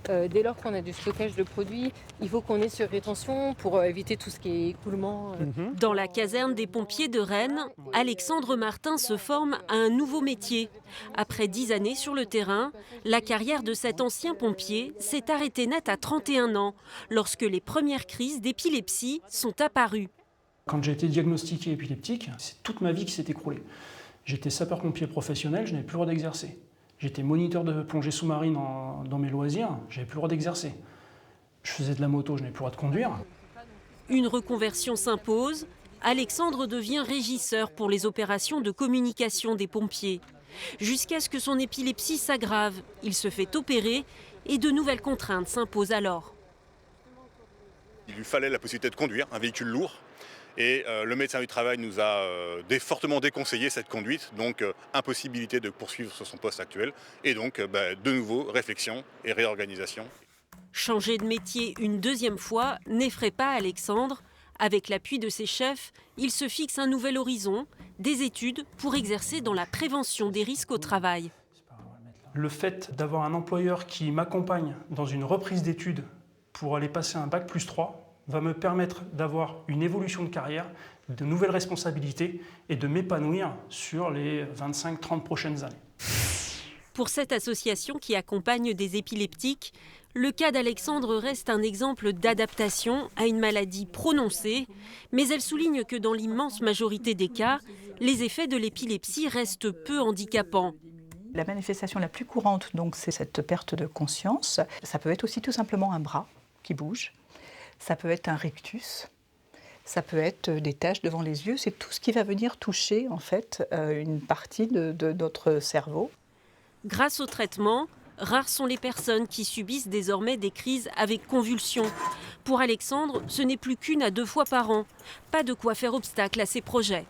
Dès lors qu'on a du stockage de produits, il faut qu'on ait sur rétention pour éviter tout ce qui est écoulement. Dans la caserne des pompiers de Rennes, Alexandre Martin se forme à un nouveau métier. Après 10 années sur le terrain, la carrière de cet ancien pompier s'est arrêtée net à 31 ans, lorsque les premières crises d'épilepsie sont apparues. Quand j'ai été diagnostiqué épileptique, c'est toute ma vie qui s'est écroulée. J'étais sapeur-pompier professionnel, je n'avais plus le droit d'exercer. J'étais moniteur de plongée sous-marine dans mes loisirs, je n'avais plus le droit d'exercer. Je faisais de la moto, je n'avais plus le droit de conduire. Une reconversion s'impose. Alexandre devient régisseur pour les opérations de communication des pompiers. Jusqu'à ce que son épilepsie s'aggrave, il se fait opérer et de nouvelles contraintes s'imposent alors. Il lui fallait la possibilité de conduire un véhicule lourd. Et le médecin du travail nous a fortement déconseillé cette conduite, donc impossibilité de poursuivre sur son poste actuel. Et donc, de nouveau, réflexion et réorganisation. Changer de métier une deuxième fois n'effraie pas Alexandre. Avec l'appui de ses chefs, il se fixe un nouvel horizon, des études pour exercer dans la prévention des risques au travail. Le fait d'avoir un employeur qui m'accompagne dans une reprise d'études pour aller passer un bac+3 va me permettre d'avoir une évolution de carrière, de nouvelles responsabilités et de m'épanouir sur les 25-30 prochaines années. Pour cette association qui accompagne des épileptiques, le cas d'Alexandre reste un exemple d'adaptation à une maladie prononcée, mais elle souligne que dans l'immense majorité des cas, les effets de l'épilepsie restent peu handicapants. La manifestation la plus courante, donc, c'est cette perte de conscience. Ça peut être aussi tout simplement un bras qui bouge. Ça peut être un rictus, ça peut être des taches devant les yeux, c'est tout ce qui va venir toucher en fait une partie de notre cerveau. Grâce au traitement, rares sont les personnes qui subissent désormais des crises avec convulsions. Pour Alexandre, ce n'est plus qu'1 à 2 fois par an. Pas de quoi faire obstacle à ses projets.